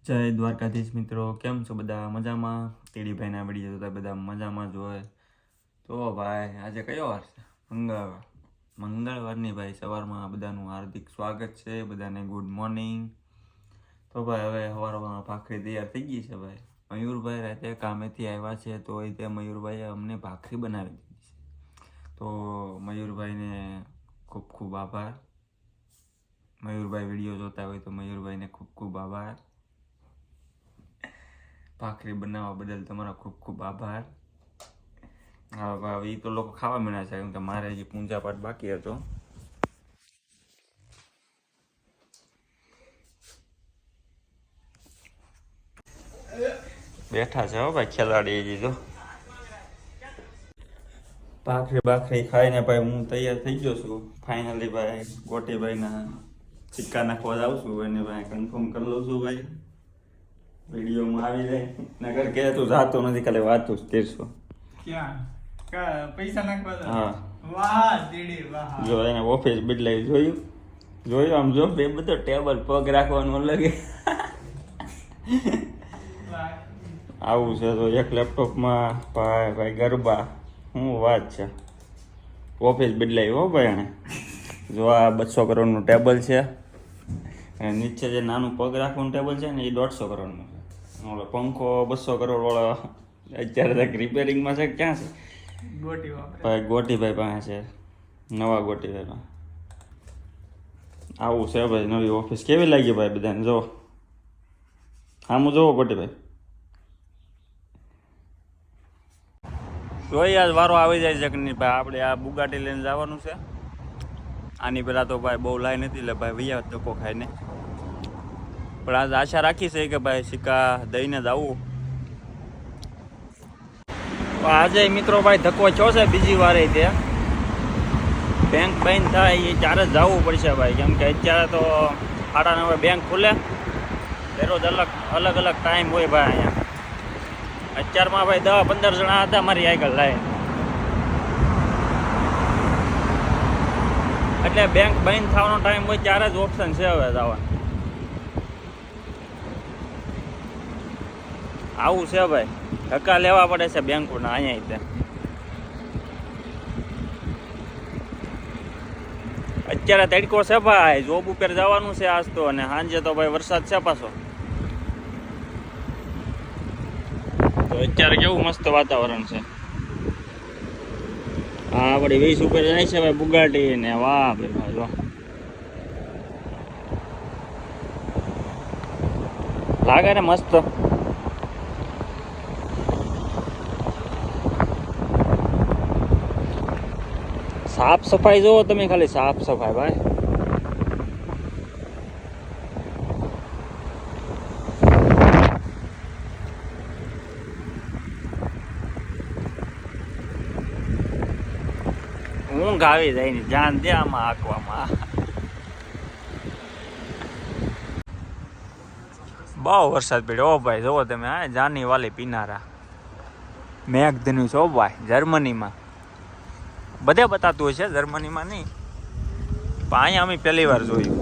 જય દ્વારકાધીશ મિત્રો, કેમ છો બધા? મજામાં? ટીડીભાઈના વિડીયો જોતા બધા મજામાં જ હોય. તો ભાઈ આજે કયો વાર છે? મંગળવારની ભાઈ સવારમાં બધાનું હાર્દિક સ્વાગત છે. બધાને ગુડ મોર્નિંગ. તો ભાઈ હવે સવારમાં ભાખરી તૈયાર થઈ ગઈ છે ભાઈ. મયુરભાઈ રાતે કામેથી આવ્યા છે તો એ તે મયુરભાઈએ અમને ભાખરી બનાવી દીધી છે. તો મયુરભાઈને ખૂબ ખૂબ આભાર. મયુરભાઈ વિડીયો જોતા હોય તો મયુરભાઈને ખૂબ ખૂબ આભાર. ભાખરી બનાવવા બદલ તમારો ખૂબ ખૂબ આભાર. હા ભાઈ, એ તો લોકો ખાવા માંડ્યા છે કેમ કે મારે હજી પૂજા પાઠ બાકી હતો. બેઠા છે હો ભાઈ ખેલાડી હજી તો. ભાખરી ખાઈને ભાઈ હું તૈયાર થઈ ગયો છું. ફાઇનલી ભાઈ ગોટીભાઈના સિક્કા નાખવા જાઉં છું એને ભાઈ કન્ફર્મ કરી લઉં છું ભાઈ. વિડીયોમાં આવી જાય નગર કે તું જાતો નથી, ખાલી વાતું જ કરશો. ક્યાં પૈસા નાખવા? હા વાહ દીડી વાહ. જો એને ઓફિસ બદલાવી જોયું આમ જો બે બધો ટેબલ પગ રાખવાનું અલગ. આવું છે તો એક લેપટોપમાં ભાઈ ગરબા શું વાત છે. ઓફિસ બદલાવી હો ભાઈ એને. જો આ 200 કરોડનું ટેબલ છે અને નીચે જે નાનું પગ રાખવાનું ટેબલ છે ને એ 150 કરોડનું છે. ઓલો પંખો 200 કરોડ વાળો અત્યારે રિપેરિંગમાં છે. ક્યાં છે ભાઈ? ગોટીભાઈ પાસે છે, નવા ગોટીભાઈ પાસે. આવું છે ભાઈ નવી ઓફિસ. કેવી લાગી ભાઈ બધાને? જો આમ જોવો ગોટીભાઈ. જોઈ આજ વારો આવી જાય છે કે નહીં ભાઈ. આપણે આ બુગાટી લઈને જવાનું છે. આની પહેલાં તો ભાઈ બહુ લાઈ નથી એટલે ભાઈ વૈયા ધક્કો ખાઈને. પણ આજ આશા રાખી છે કે ભાઈ સિક્કા દઈને જ આવું. આજે મિત્રો ભાઈ ધક્કો થયો છે બીજી વારે. તે બેંક બંધ થાય એ ત્યારે જ જવું પડશે ભાઈ, કેમ કે અત્યારે તો 9:30 બેંક ખુલે. દરરોજ અલગ અલગ ટાઈમ હોય ભાઈ અહીંયા. અત્યારમાં ભાઈ 10-15 જણા હતા મારી આગળ લાઈન. એટલે બેંક બંધ થવાનો ટાઈમ હોય ત્યારે જ ઓપ્શન છે હવે જવાનું. આવું છે ભાઈ, ધક્કા લેવા પડે છે બેંકોના અહીંયા તે. અત્યારે તડકો છે ભાઈ, જોબ ઉપર જવાનું છે આજ તો, અને સાંજે તો ભાઈ વરસાદ છે પાછો. તો અત્યારે કેવું મસ્ત વાતાવરણ છે. હા આપણી 20 ઉપર જાય છે ભાઈ બુગાટી ને. વાહ ભાઈ જો લાગે ને મસ્ત. સાફ સફાઈ જોવો તમે, ખાલી સાફ સફાઈ ભાઈ. ઊંઘ આવી જાય ને જાન દે આમાં આંકવામાં. બહુ વરસાદ પડ્યો ભાઈ. જોવો તમે, હા જાની વાલી પીનારા મેઘધનુષ હો ભાઈ. જર્મનીમાં બધે બતાતું હોય છે, જર્મનીમાં નહીં પણ અહીંયા અમે પહેલી વાર જોયું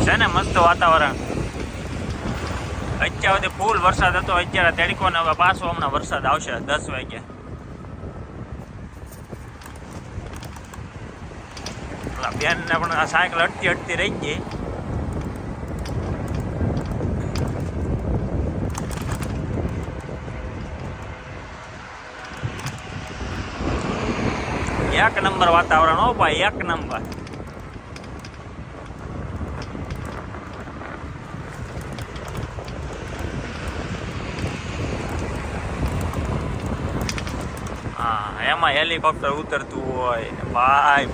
છે ને. મસ્ત વાતાવરણ. અત્યારે સુધી ફૂલ વરસાદ હતો, અત્યારે તડકો ને હવે પાછો હમણાં વરસાદ આવશે 10 વાગે. બેનને પણ આ સાયકલ અટતી રહી ગઈ. એક નંબર વાતાવરણ હો ભાઈ, એક નંબર. હા એમાં હેલિકોપ્ટર ઉતરતું હોય ને ભાઈ.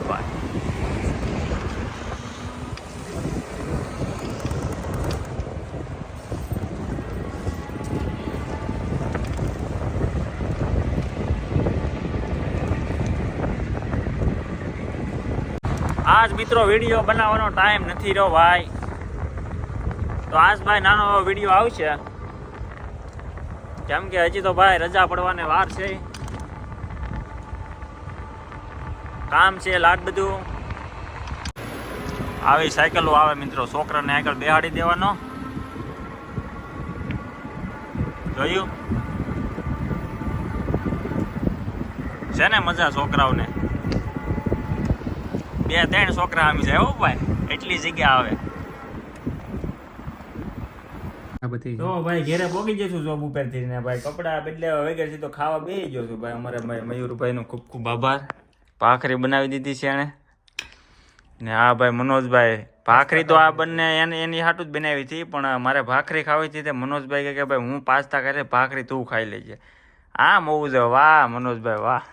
આજ મિત્રો વિડીયો બનાવવાનો ટાઈમ નથી રહ્યો ભાઈ. તો આજ ભાઈ નાનો વિડીયો આવશે, કેમ કે હજી તો ભાઈ રજા પડવાને વાર છે. કામ છે લાટ બધું. આવી સાયકલો આવે મિત્રો, છોકરાને આગળ બેહાડી દેવાનો. જોયું છે ને મજા છોકરાઓને. 2-3 છોકરા આમી જાય હો ભાઈ, એટલી જગ્યા આવે. તો ભાઈ ઘેરે પોગી જઈશું જોબ ઉપરથી ને ભાઈ, કપડા બદલાવા વગર તો ખાવા બેસી ગયો છું ભાઈ. અમારે ભાઈ મયુરભાઈ નો ખૂબ ખૂબ આભાર. ભાખરી બનાવી દીધી છે એને. ને હા ભાઈ મનોજભાઈ, ભાખરી તો આ બંને એની હાટું જ બનાવી હતી, પણ મારે ભાખરી ખાવી હતી. મનોજભાઈ કહે કે ભાઈ હું પાસ્તા કરે, ભાખરી તું ખાઈ લેજે. આ મોવું છે, વાહ મનોજભાઈ વાહ.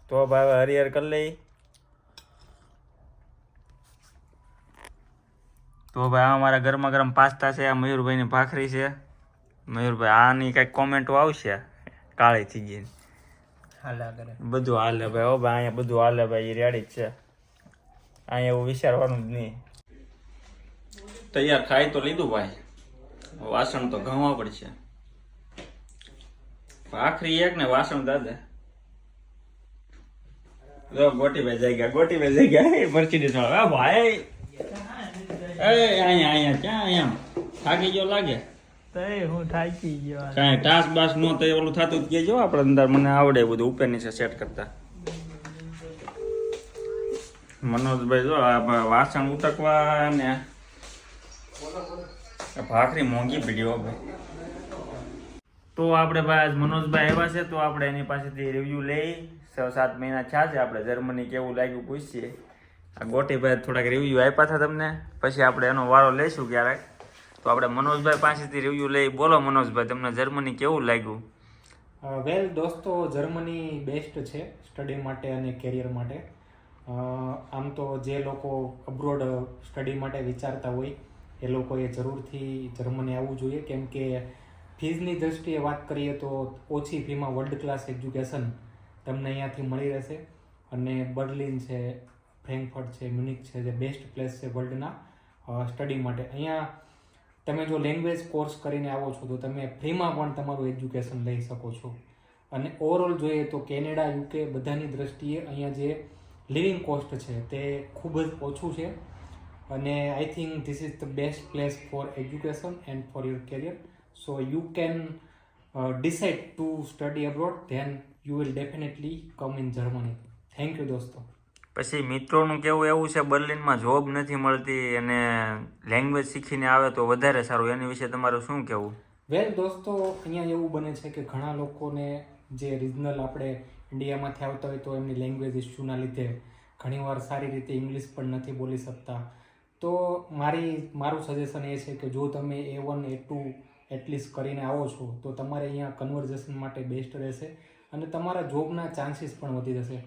તો ભાઈ હરિહર કરી લઈ. તો ભાઈ આ અમારા ગરમા ગરમ પાસ્તા છે, આ મયુરભાઈની ભાખરી છે. મયુરભાઈ આની કંઈક કોમેન્ટો આવશે કાળી થઈ ગઈ. બધું હાલે ભાઈ. હો ભાઈ અહીંયા બધું હાલે ભાઈ, એ રેડી જ છે. અહીંયા એવું વિચારવાનું જ નહીં. તૈયાર ખાઈ તો લીધું ભાઈ, વાસણ તો ઘઉંવા પડશે. ભાખરી એક ને વાસણ દાદા. જો ગોટીભાઈ જઈ ગયા, ગોટીભાઈ જઈ ગયા. મરચી ની થોડા ભાઈ, અહીંયા ક્યાં અહીંયા થાકી ગયો લાગે. હું થાકી ગયો. કાંઈ ટાસ બાસ નો તો ઓલું થતું જ કેજો આપણે અંદર. મને આવડે બધું ઉપર નીચે સેટ કરતા. મનોજભાઈ જો આ વાસણ ઉટકવા ને ભાખરી મોંઘી પીડી ભાઈ. તો આપણે ભાઈ આજ મનોજભાઈ આવ્યા છે, તો આપણે એની પાસેથી રિવ્યુ લઈ. 6-7 મહિના થયા છે, આપણે જર્મની કેવું લાગ્યું પૂછીએ. આ ગોટીભાઈ થોડાક રિવ્યુ આપ્યા હતા તમને, પછી આપણે એનો વારો લઈશું ક્યારેક. તો આપણે મનોજભાઈ પાસેથી રિવ્યુ લઈ. બોલો મનોજભાઈ, તમને જર્મની કેવું લાગ્યું? વેલ દોસ્તો, જર્મની બેસ્ટ છે સ્ટડી માટે અને કેરિયર માટે. આમ તો જે લોકો અબ્રોડ સ્ટડી માટે વિચારતા હોય એ લોકોએ જરૂરથી જર્મની આવવું જોઈએ, કેમ કે ફીઝની દૃષ્ટિએ વાત કરીએ તો ઓછી ફીમાં વર્લ્ડ ક્લાસ એજ્યુકેશન તમને અહીંયાથી મળી રહેશે. અને બર્લિન છે, ફ્રેન્કફર્ટ છે, મ્યુનિક છે, જે બેસ્ટ પ્લેસ છે વર્લ્ડના સ્ટડી માટે. અહીંયા તમે જો લેંગ્વેજ કોર્સ કરીને આવો છો તો તમે ફ્રીમાં પણ તમારું એજ્યુકેશન લઈ શકો છો. અને ઓવરઓલ જોઈએ તો કેનેડા, યુકે બધાની દ્રષ્ટિએ અહીંયા જે લિવિંગ કોસ્ટ છે તે ખૂબ જ ઓછું છે. અને I think this is the best place for education and for your career. So you can decide to study abroad, then you will definitely come in Germany. Thank you દોસ્તો. પછી મિત્રોનું કેવું એવું છે બર્લિનમાં જોબ નથી મળતી અને લેંગ્વેજ શીખીને આવે તો વધારે સારું, એની વિશે તમારું શું કહેવું? વેલ દોસ્તો, અહીંયા એવું બને છે કે ઘણા લોકોને જે રિજનલ આપણે ઇન્ડિયામાંથી આવતા હોય તો એમની લેંગ્વેજ ઇસ્યુના લીધે ઘણીવાર સારી રીતે ઇંગ્લિશ પણ નથી બોલી શકતા. તો મારું સજેશન એ છે કે જો તમે A1 A2 એટલીસ્ટ કરીને આવો છો તો તમારે અહીંયા કન્વર્ઝેશન માટે બેસ્ટ રહેશે અને તમારા જોબના ચાન્સીસ પણ વધી જશે.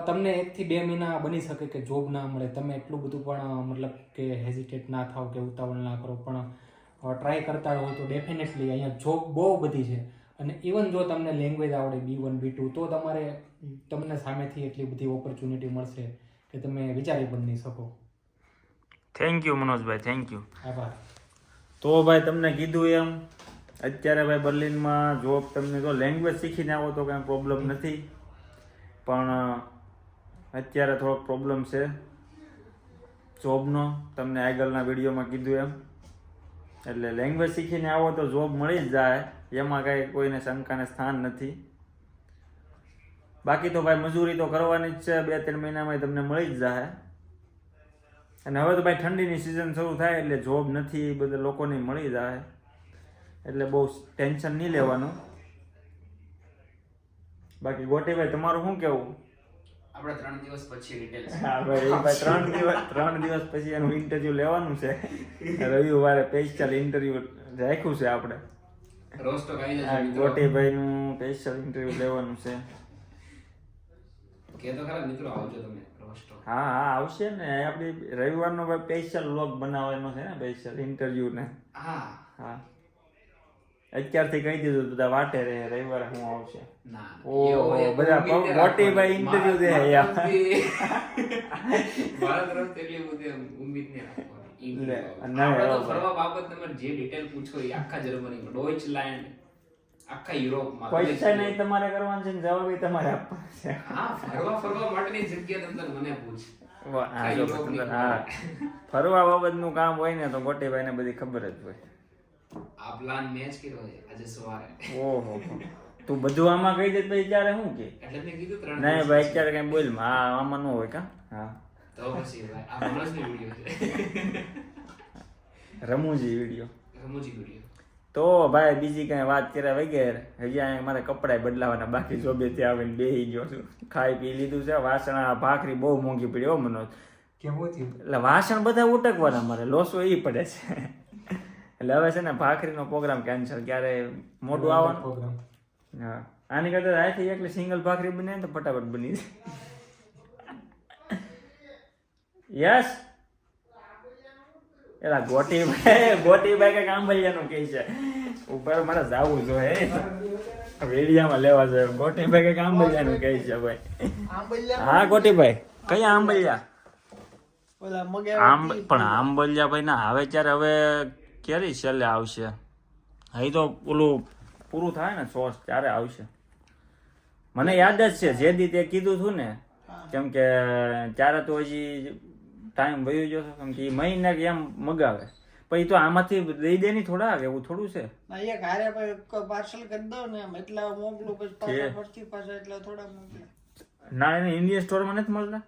તમને 1 થી 2 મહિના બની શકે કે જોબ ના મળે, તમે એટલું બધું પણ મતલબ કે હેઝિટેટ ના થાવ કે ઉતાવળ ના કરો, પણ ટ્રાય કરતા રહો તો ડેફિનેટલી અહીંયા જોબ બહુ બધી છે. અને ઇવન જો તમને લેંગ્વેજ આવડે B1 B2 તો તમને સામેથી એટલી બધી ઓપોર્ચ્યુનિટી મળશે કે તમે વિચારી પણ નહીં શકો. Thank you Manojbhai, thank you. આભાર. તો ભાઈ તમને કીધું એમ, અત્યારે ભાઈ બર્લિનમાં જોબ તમને જો લેંગ્વેજ શીખીને આવો તો કાંઈ પ્રોબ્લેમ નથી, પણ અત્યારે થોડોક પ્રોબ્લેમ છે જોબનો. તમને આગળના વિડીયોમાં કીધું એમ, એટલે લેંગ્વેજ શીખીને આવો તો જોબ મળી જ જાય, એમાં કાંઈ કોઈને શંકાને સ્થાન નથી. બાકી તો ભાઈ મજૂરી તો કરવાની જ છે, 2-3 મહિનામાં તમને મળી જ જાય. અને હવે તો ભાઈ ઠંડીની સિઝન શરૂ થાય એટલે જોબ નથી બધા લોકોની મળી જાય, એટલે બહુ ટેન્શન નહીં લેવાનું. બાકી ગોટીભાઈ તમારું શું કેવું? આપણે 3 દિવસ પછી ડિટેલ્સ. હા ભાઈ 3 દિવસ પછી એનું ઇન્ટરવ્યુ લેવાનું છે. રવિવારે સ્પેશિયલ ઇન્ટરવ્યુ રાખ્યું છે આપણે. રોજ તો કઈ જશે ગોટીભાઈ નું સ્પેશિયલ ઇન્ટરવ્યુ લેવાનું છે. કે તો ખરા મિત્રો આવજો તમે રોજ તો. હા આવશે ને, આપણી રવિવારનો ભાઈ સ્પેશિયલ વ્લોગ બનાવવાનો છે ને, સ્પેશિયલ ઇન્ટરવ્યુ ને. હા અત્યારથી કહી દીધું, બધા વાટે રહે રવિવારે હું આવશે. ના ઓ બધા ગોટીભાઈ ઇન્ટરવ્યુ દે યાર. મારા તરફ એટલી બધી ઉમ્મીદ નહીં રાખવાની. આપણે તો ફરવા બાબત તમે જે ડિટેલ પૂછો એ આખા જર્મનીમાં ડોઇચલેન્ડ આખા યુરોપમાં ક્વેશ્ચન નહીં તમારે કરવાનું છે ને જવાબ ય તમારે આપવાનો છે. હા ફરવા માટેની જગ્યા તંત્ર મને પૂછ વાહ, હા, જો પછી હા ફરવા બાબતનું કામ હોય ને તો ગોટીભાઈને બધી ખબર જ હોય. આ પ્લાન મેચ કર્યો છે આજે સવારે ઓહો તું બધું આમાં કહી દે પછી ત્યારે શું કે એટલે મેં કીધું 3 નહીં ભાઈ અત્યારે કઈ બોલ હા આમાં ન હોય કા હા તો પછી ભાઈ આ મનોજનો વિડિયો છે રમૂજી વિડીયો રમૂજી વિડિયો તો ભાઈ બીજી કઈ વાત કર્યા વગેરે હજી અહીંયા મારે કપડાં બદલાવાના બાકી જોબે ત્યાં આવીને બેસી ગયો છું. ખાઈ પી લીધું છે. વાસણ ભાખરી બહુ મોંઘી પડી હો મનોજ. કેવું થયું? એટલે વાસણ બધા ઉટકવાના મારે લોસો એ પડે છે. એટલે હવે છે ને ભાખરીનો પ્રોગ્રામ કેન્સલ. ક્યારે મોટું આવવાનું પ્રોગ્રામ? હા આની કરતા આથી એકલી સિંગલ ભાખરી બને તો ફટાફટ બની જાય. યસ એલા ગોટીભાઈ કઈક આંબલિયાનું કહે છે ઉપર મારે જાવું જોઈએ વેડિયામાં લેવા જોઈએ. ગોટીભાઈ કઈક આંબલિયાનું કહે છે ભાઈ. હા ગોટીભાઈ કયા આંબલિયા? ઓલા મગે પણ આંબલિયા ભાઈ ના આવે ત્યારે હવે ક્યારે છેલ્લે આવશે? અહીં તો ઓલું પૂરું થાય ને સોસ ત્યારે આવશે. મને યાદ જ છે જે દી તે કીધું હતું ને કેમ કે ત્યારે તો હજી ટાઈમ વયો ગયો હતો કેમ કે મહિને એમ મગાવે પછી તો આમાંથી દઈ દે નહીં થોડા એવું થોડું છે. એક હારે પાર્સલ કરી દો ને એમ એટલે મોકલું પછી પાછા ફરતી પાછા એટલે થોડા મોકલે. ના એને ઇન્ડિયન સ્ટોરમાં નથી મળતા.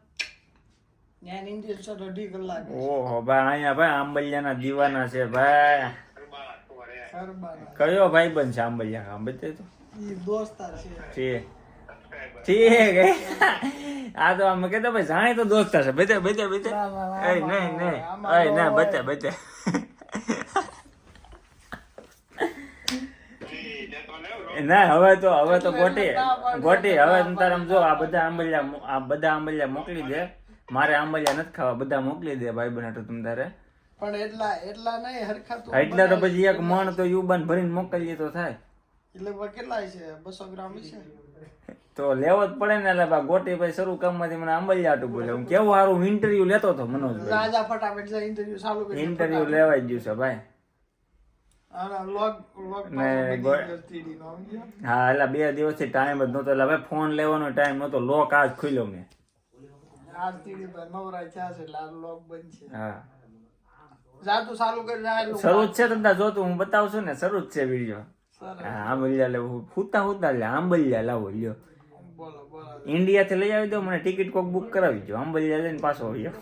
ત્યાં ઇન્ડિયન સ્ટોર 2.5 કલાક. ઓહો ભાઈ અહીંયા ભાઈ આંબલિયાના દીવાના છે ભાઈ. સરબાના કયો ભાઈ બંધ છે આંબલિયા કામ બતાય તો ઈ દોસ્તાર છે. ઠીક આ તો આમ કહેતો ભાઈ જાણે તો દોસ્તાર છે બતે નહીં બતે ના હવે તો ગોટી હવે તારે જો આ બધા આંબલિયા મોકલી દે. મારે આંબલિયા નથી ખાવા બધા મોકલી દે ભાઈ બનાટો તમે તારે. પણ એટલા નહીં હરખા તો એટલા તો પછી એક મણ તો યુબાન ભરીને મોકલીએ તો થાય. એટલે કેટલા છે 200 ગ્રામ છે તો લેવો જ પડે ને. એટલે ગોટી ભાઈ શરૂ કામમાંથી મને આંબલિયા આટું બોલે. હું કેવું સારું ઇન્ટરવ્યુ લેતો હતો મનોજભાઈ. રાજા ફટાફટ જાય ઇન્ટરવ્યુ ચાલુ કરી. ઇન્ટરવ્યુ લેવાઈ ગયું છે ભાઈ. હા એટલે 2 દિવસથી ટાઈમ જ નતો. એટલે હવે ફોન લેવાનો ટાઈમ નતો. લોક આજ ખુલ્યો મેં. આજ તીડી પર નવરા થયા છે એટલે આ લોક બંધ છે. હા જાતું ચાલુ કરી જાય શરૂ જ છે ધંધા જોતું હું બતાવું છું ને. શરૂ જ છે વિડીયો. સરસ. હા આંબલિયા લેવું હુતા લે આંબલિયા લાવો લ્યો. બોલો ઇન્ડિયા થી લઈ આવી દો મને ટિકિટ કોક બુક કરાવી દો. આંબલિયા લઈને પાછો આવ્યો.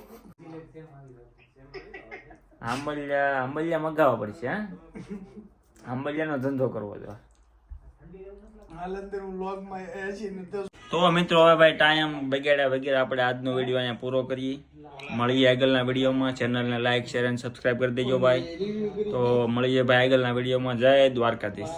આંબલિયા મગાવવા પડશે. હા આંબલિયાનો ધંધો કરવો જો. તો મિત્રો હવે ભાઈ ટાઈમ બગાડ્યા વગેરે આપણે આજનો વિડીયો અહીંયા પૂરો કરીએ. મળીએ આગળના વિડીયોમાં. ચેનલને લાઈક શેર અને સબસ્ક્રાઈબ કરી દેજો ભાઈ. તો મળીએ ભાઈ આગળના વિડીયોમાં. જય દ્વારકાધીશ.